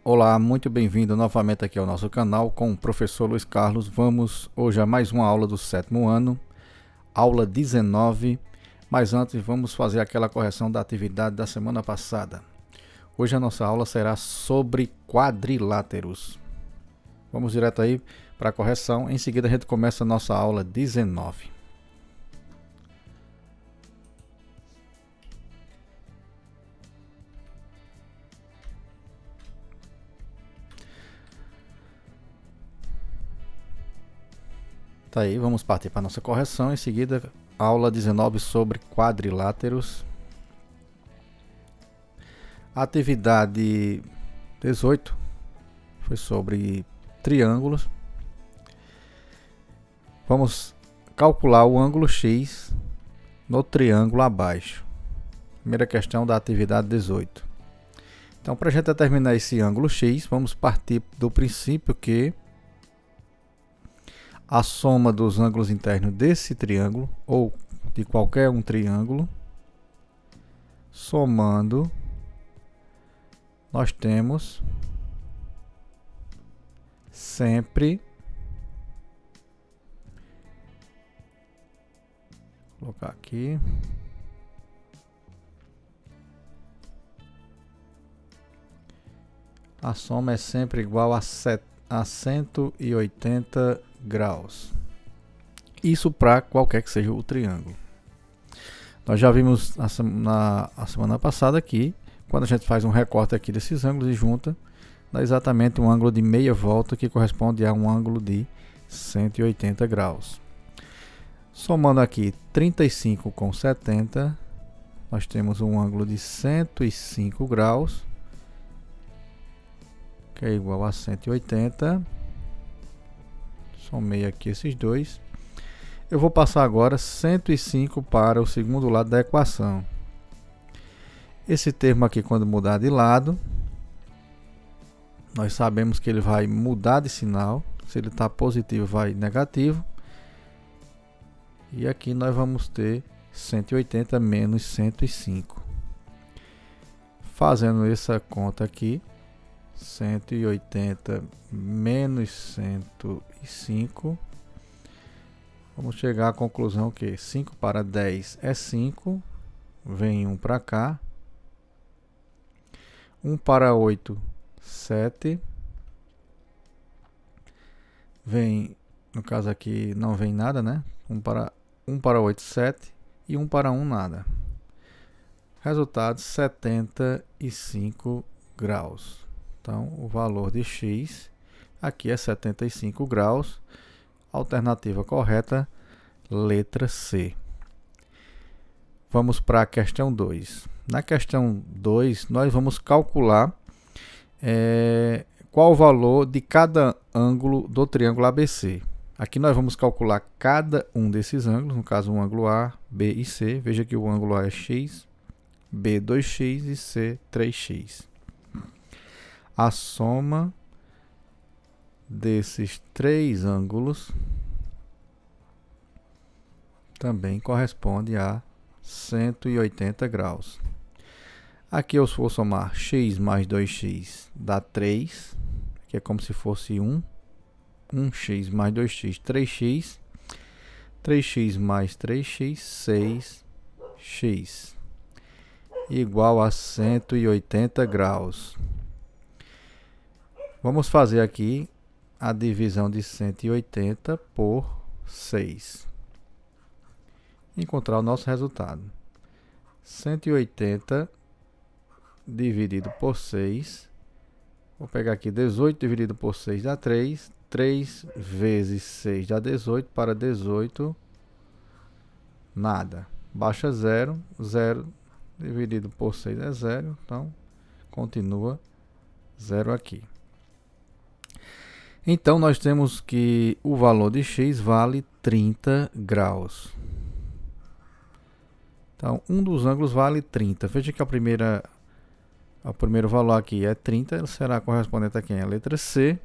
Olá, muito bem-vindo novamente aqui ao nosso canal com o professor Luiz Carlos. Vamos hoje a mais uma aula do sétimo ano, aula 19, mas antes vamos fazer aquela correção da atividade da semana passada. Hoje a nossa aula será sobre quadriláteros. Vamos direto aí para a correção, em seguida a gente começa a nossa aula 19. Tá aí, vamos partir para a nossa correção. Em seguida, aula 19 sobre quadriláteros. A atividade 18 foi sobre triângulos. Vamos calcular o ângulo X no triângulo abaixo. Primeira questão da atividade 18. Então, para a gente determinar esse ângulo X, vamos partir do princípio que a soma dos ângulos internos desse triângulo, ou de qualquer um triângulo, somando, nós temos sempre, vou colocar aqui, a soma é sempre igual a 180 graus. Isso para qualquer que seja o triângulo. Nós já vimos na semana passada aqui, quando a gente faz um recorte aqui desses ângulos e junta, dá exatamente um ângulo de meia volta que corresponde a um ângulo de 180 graus. Somando aqui 35 com 70, nós temos um ângulo de 105 graus, que é igual a 180. Somei aqui esses dois. Eu vou passar agora 105 para o segundo lado da equação. Esse termo aqui, quando mudar de lado, nós sabemos que ele vai mudar de sinal. Se ele está positivo, vai negativo. E aqui nós vamos ter 180 menos 105. Fazendo essa conta aqui, 180 menos 105, vamos chegar à conclusão que 5 para 10 é 5, vem 1 para cá, 1 para 8, 7, vem, no caso aqui não vem nada, né? 1 para 8, 7 e 1 para 1, nada. Resultado, 75 graus. Então, o valor de X aqui é 75 graus. Alternativa correta, letra C. Vamos para a questão 2. Na questão 2, nós vamos calcular qual o valor de cada ângulo do triângulo ABC. Aqui nós vamos calcular cada um desses ângulos, no caso o ângulo A, B e C. Veja que o ângulo A é X, B 2x e C 3x. A soma desses três ângulos também corresponde a 180 graus. Aqui eu vou somar x mais 2x dá 3, que é como se fosse 1. 1x mais 2x, 3x. 3x mais 3x, 6x. Igual a 180 graus. Vamos fazer aqui a divisão de 180 por 6. Encontrar o nosso resultado. 180 dividido por 6. Vou pegar aqui 18 dividido por 6 dá 3. 3 vezes 6 dá 18. Para 18, nada. Baixa 0. 0 dividido por 6 é 0. Então, continua 0 aqui. Então, nós temos que o valor de X vale 30 graus. Então, um dos ângulos vale 30. Veja que o primeiro valor aqui é 30. Ele será correspondente a quem? A letra C.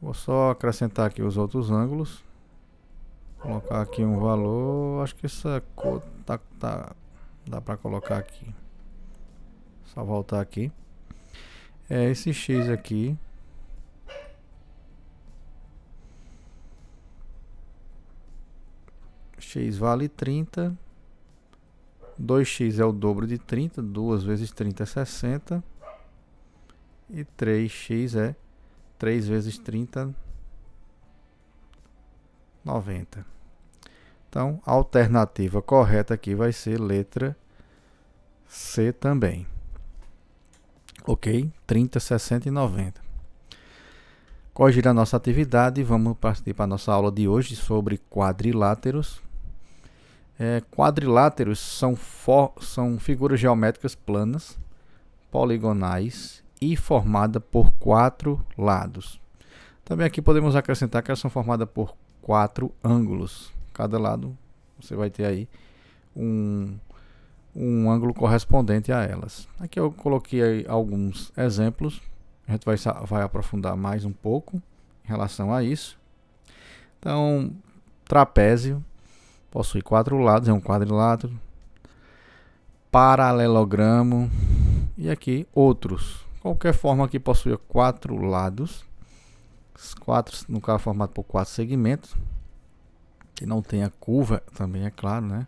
Vou só acrescentar aqui os outros ângulos. Vou colocar aqui um valor. Acho que essa cor dá para colocar aqui. Só voltar aqui. Esse x aqui x vale 30. 2x é o dobro de 30. 2 vezes 30 é 60. E 3x é 3 vezes 30, 90. Então, a alternativa correta aqui vai ser letra C também. Ok? 30, 60 e 90. Corrigir a nossa atividade, vamos partir para a nossa aula de hoje sobre quadriláteros. Quadriláteros são figuras geométricas planas, poligonais e formadas por 4 lados. Também aqui podemos acrescentar que elas são formadas por 4 ângulos. Cada lado você vai ter aí um ângulo correspondente a elas. Aqui eu coloquei aí alguns exemplos. A gente vai aprofundar mais um pouco em relação a isso. Então, trapézio possui 4 lados, é um quadrilátero. Paralelogramo e aqui outros. Qualquer forma que possua 4 lados, 4 no caso formado por 4 segmentos, que não tenha curva também, é claro, né?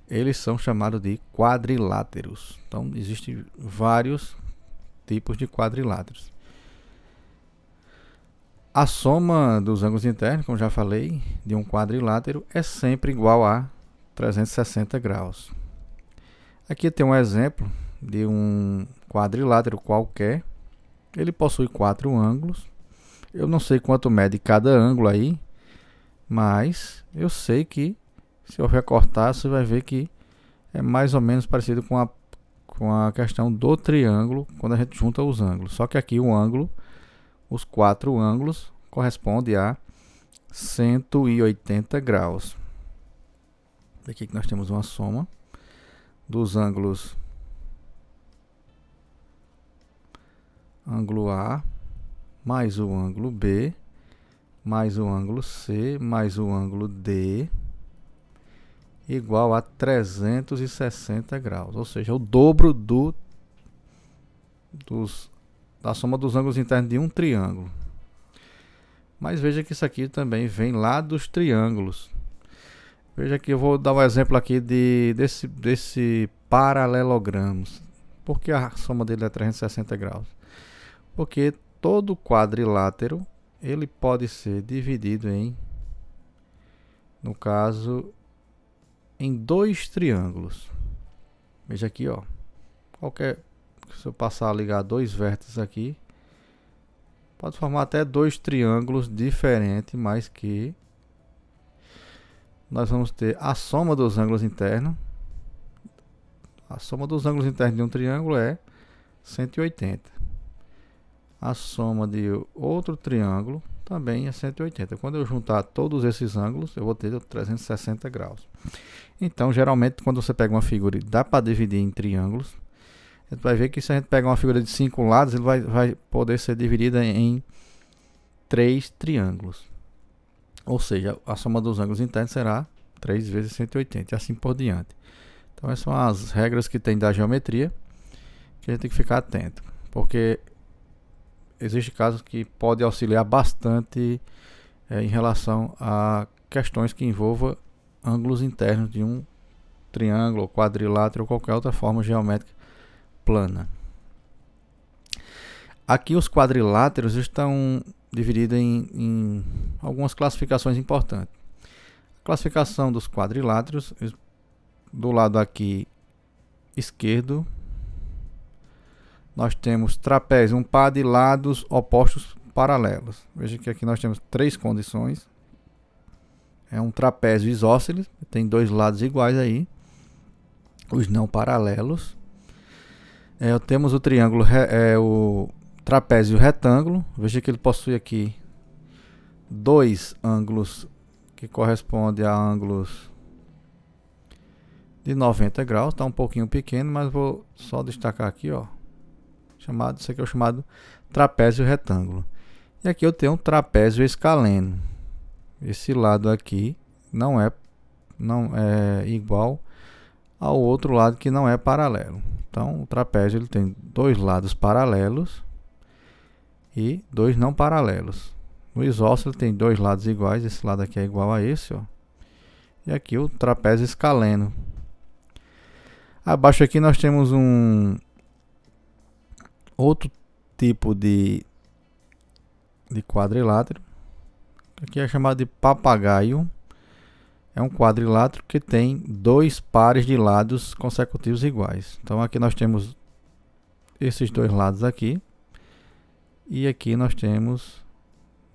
Eles são chamados de quadriláteros. Então, existem vários tipos de quadriláteros. A soma dos ângulos internos, como já falei, de um quadrilátero é sempre igual a 360 graus. Aqui tem um exemplo de um quadrilátero qualquer. Ele possui 4 ângulos. Eu não sei quanto mede cada ângulo aí, mas eu sei que se eu recortar, você vai ver que é mais ou menos parecido com a questão do triângulo, quando a gente junta os ângulos. Só que aqui o ângulo, os 4 ângulos, corresponde a 180 graus. Aqui que nós temos uma soma dos ângulos, ângulo A, mais o ângulo B, mais o ângulo C, mais o ângulo D, igual a 360 graus, ou seja, o dobro da soma dos ângulos internos de um triângulo. Mas veja que isso aqui também vem lá dos triângulos. Veja que eu vou dar um exemplo aqui desse paralelogramo. Por que a soma dele é 360 graus? Porque todo quadrilátero ele pode ser dividido no caso, em 2 triângulos. Veja aqui, ó. Se eu passar a ligar 2 vértices aqui, pode formar até 2 triângulos diferentes, mas que nós vamos ter a soma dos ângulos internos. A soma dos ângulos internos de um triângulo é 180. A soma de outro triângulo também é 180. Quando eu juntar todos esses ângulos, eu vou ter 360 graus. Então, geralmente, quando você pega uma figura e dá para dividir em triângulos, a gente vai ver que se a gente pegar uma figura de 5 lados, ele vai poder ser dividida em 3 triângulos. Ou seja, a soma dos ângulos internos será 3 vezes 180 e assim por diante. Então, essas são as regras que tem da geometria, que a gente tem que ficar atento. Porque existem casos que podem auxiliar bastante em relação a questões que envolvam ângulos internos de um triângulo, quadrilátero ou qualquer outra forma geométrica plana. Aqui os quadriláteros estão divididos em algumas classificações importantes. A classificação dos quadriláteros, do lado aqui esquerdo, nós temos trapézio, um par de lados opostos paralelos. Veja que aqui nós temos 3 condições. É um trapézio isósceles, tem 2 lados iguais aí, os não paralelos. Temos o triângulo, o trapézio retângulo. Veja que ele possui aqui 2 ângulos que correspondem a ângulos de 90 graus. Está um pouquinho pequeno, mas vou só destacar aqui, ó. Isso aqui é o chamado trapézio retângulo. E aqui eu tenho um trapézio escaleno. Esse lado aqui não é igual ao outro lado que não é paralelo. Então, o trapézio ele tem 2 lados paralelos e dois não paralelos. No isósceles tem dois lados iguais, esse lado aqui é igual a esse, ó. E aqui o trapézio escaleno. Abaixo aqui nós temos um outro tipo de quadrilátero. Aqui é chamado de papagaio. É um quadrilátero que tem dois pares de lados consecutivos iguais. Então aqui nós temos esses dois lados aqui. E aqui nós temos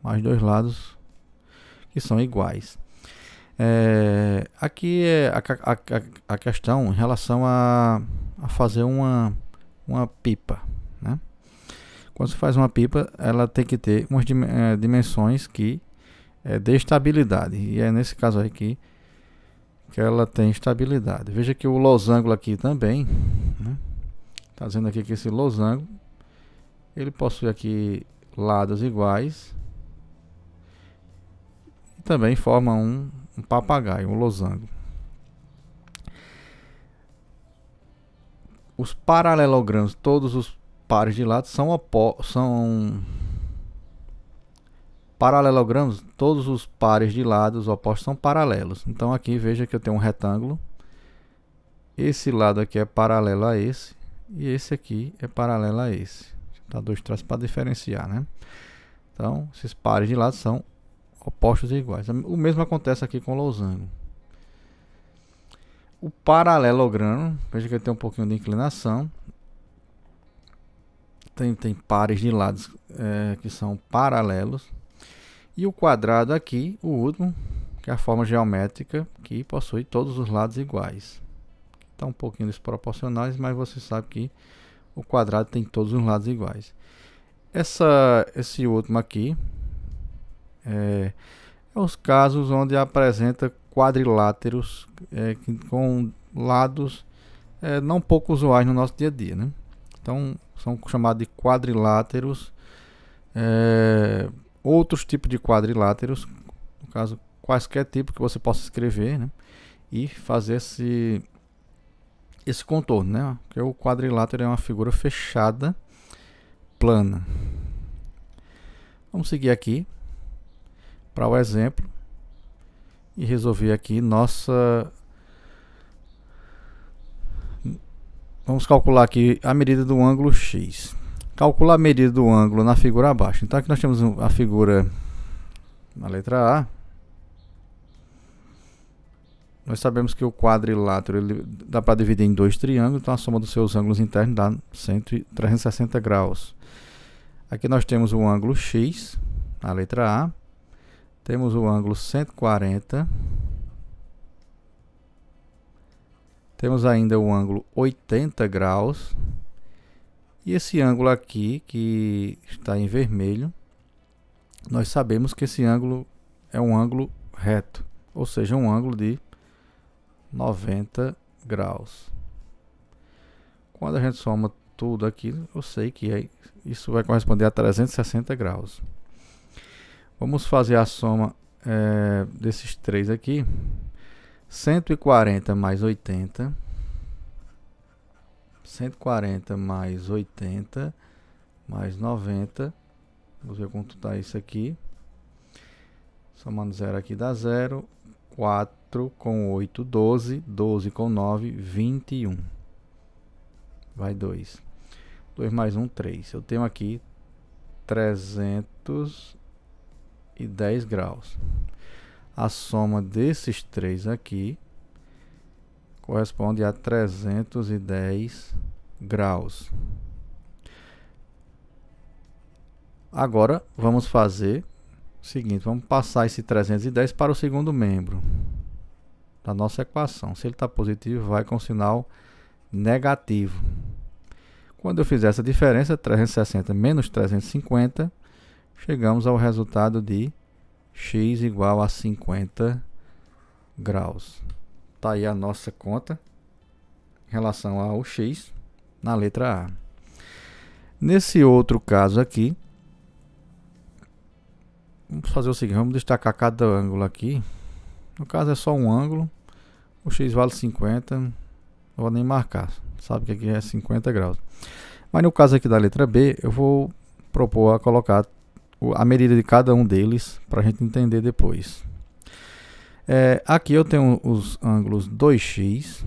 mais dois lados que são iguais. Aqui é a questão em relação a fazer uma pipa, né? Quando você faz uma pipa, ela tem que ter umas dimensões que dê estabilidade. E é nesse caso aqui que ela tem estabilidade. Veja que o losango aqui também, né? Tá dizendo aqui que esse losango ele possui aqui lados iguais e também forma um papagaio, um losango. Os paralelogramos, todos os pares de lados são paralelogramos, todos os pares de lados opostos são paralelos. Então aqui veja que eu tenho um retângulo. Esse lado aqui é paralelo a esse e esse aqui é paralelo a esse. Tá dois traços para diferenciar, né? Então, esses pares de lados são opostos e iguais. O mesmo acontece aqui com o losango. O paralelogramo, veja que ele tem um pouquinho de inclinação. Tem pares de lados que são paralelos. E o quadrado aqui, o último, que é a forma geométrica, que possui todos os lados iguais. Está um pouquinho desproporcionais, mas você sabe que o quadrado tem todos os lados iguais. Esse último aqui é os casos onde apresenta quadriláteros com lados não pouco usuais no nosso dia a dia, né? Então são chamados de quadriláteros. Outros tipos de quadriláteros, no caso quaisquer tipo que você possa escrever, né? E fazer esse contorno, né? Porque o quadrilátero é uma figura fechada, plana. Vamos seguir aqui para o exemplo e resolver aqui vamos calcular aqui a medida do ângulo X. Calcular a medida do ângulo na figura abaixo. Então aqui nós temos a figura na letra A. Nós sabemos que o quadrilátero ele dá para dividir em dois triângulos, então a soma dos seus ângulos internos dá 360 graus. Aqui nós temos o ângulo X, na letra A. Temos o ângulo 140. Temos ainda o ângulo 80 graus. E esse ângulo aqui, que está em vermelho, nós sabemos que esse ângulo é um ângulo reto, ou seja, um ângulo de 90 graus. Quando a gente soma tudo aqui, eu sei que isso vai corresponder a 360 graus. Vamos fazer a soma desses três aqui. 140 mais 80. 140 mais 80 mais 90. Vamos ver quanto está isso aqui. Somando 0 aqui dá 0. 4 com 8, 12. 12 com 9, 21. Vai 2. 2 mais 1, 3. Eu tenho aqui 310 graus. A soma desses três aqui corresponde a 310 graus. Agora vamos fazer o seguinte, vamos passar esse 310 para o segundo membro da nossa equação. Se ele está positivo, vai com sinal negativo. Quando eu fizer essa diferença, 360 menos 350, chegamos ao resultado de x igual a 50 graus. Está aí a nossa conta em relação ao x na letra A. Nesse outro caso aqui, vamos fazer o seguinte, vamos destacar cada ângulo aqui. No caso é só um ângulo, o x vale 50, não vou nem marcar, sabe que aqui é 50 graus. Mas no caso aqui da letra B, eu vou propor a colocar a medida de cada um deles para a gente entender depois. Aqui eu tenho os ângulos 2x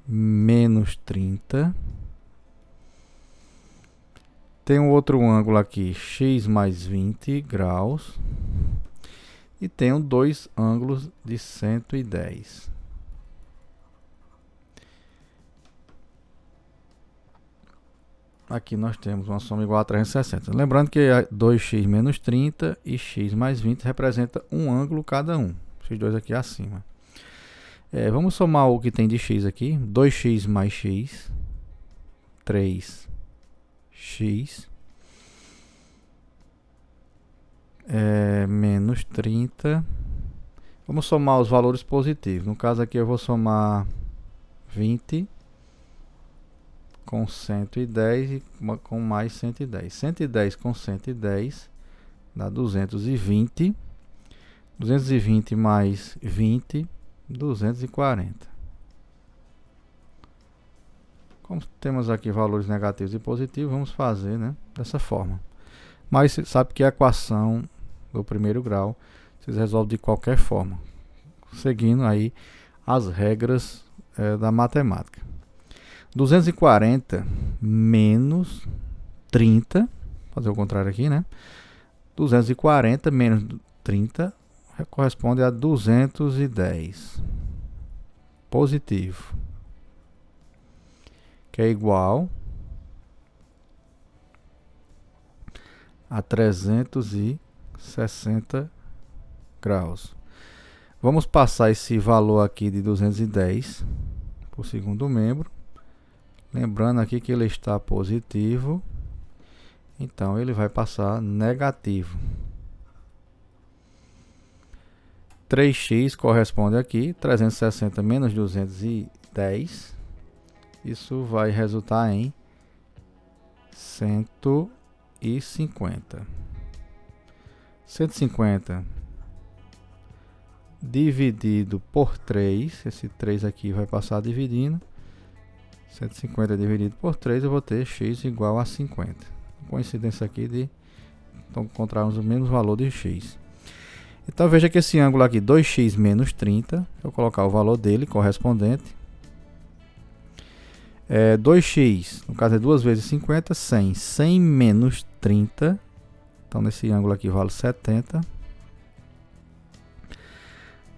menos 30. Tem um outro ângulo aqui, x mais 20 graus. E tenho dois ângulos de 110. Aqui nós temos uma soma igual a 360. Lembrando que 2x menos 30 e x mais 20 representa um ângulo cada um. Esses dois aqui acima. Vamos somar o que tem de x aqui. 2x mais x. 3x. Menos 30. Vamos somar os valores positivos. No caso aqui eu vou somar 20 com 110 e com mais 110. 110 com 110 dá 220. 220 mais 20, 240. Como temos aqui valores negativos e positivos, vamos fazer, né, dessa forma. Mas você sabe que a equação do primeiro grau vocês resolvem de qualquer forma, seguindo aí as regras da matemática. 240 menos 30, fazer o contrário aqui, né? 240 menos 30 corresponde a 210 positivo, que é igual a 360 graus. Vamos passar esse valor aqui de 210 por segundo membro. Lembrando aqui que ele está positivo, então ele vai passar negativo. 3x corresponde aqui, 360 menos 210. Isso vai resultar em 150. 150 dividido por 3, esse 3 aqui vai passar dividindo. 150 dividido por 3, eu vou ter x igual a 50. Coincidência aqui de encontrarmos o mesmo valor de x. Então veja que esse ângulo aqui, 2x menos 30, eu vou colocar o valor dele correspondente. 2x, no caso é 2 vezes 50, 100. 100 menos 30, então nesse ângulo aqui vale 70.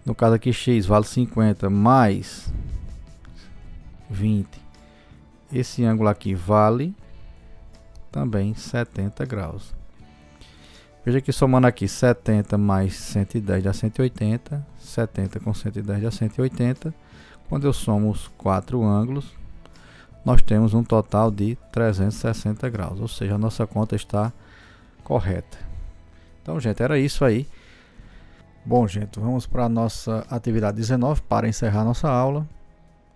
No caso aqui x vale 50 mais 20. Esse ângulo aqui vale também 70 graus. Veja que somando aqui 70 mais 110 dá 180. 70 com 110 dá 180. Quando eu somo os 4 ângulos, nós temos um total de 360 graus. Ou seja, a nossa conta está correta. Então, gente, era isso aí. Bom, gente, vamos para a nossa atividade 19 para encerrar nossa aula.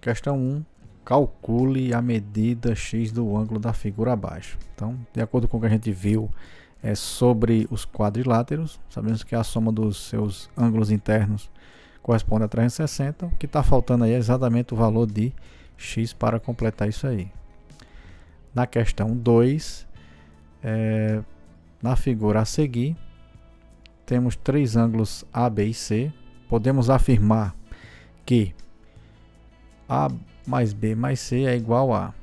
Questão 1. Calcule a medida x do ângulo da figura abaixo. Então, de acordo com o que a gente viu sobre os quadriláteros, sabemos que a soma dos seus ângulos internos corresponde a 360. O que está faltando aí é exatamente o valor de x para completar isso aí. Na questão 2, na figura a seguir, temos três ângulos A, B e C. Podemos afirmar que A mais B mais C é igual a.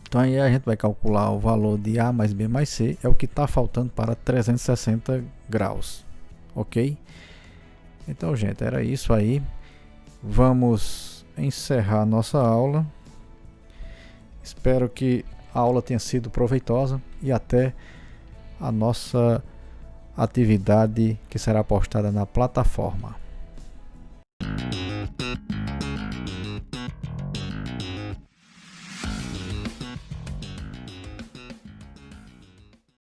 Então aí a gente vai calcular o valor de A mais B mais C, é o que está faltando para 360 graus, ok? Então, gente, era isso aí. Vamos encerrar nossa aula. Espero que a aula tenha sido proveitosa e até a nossa atividade que será postada na plataforma.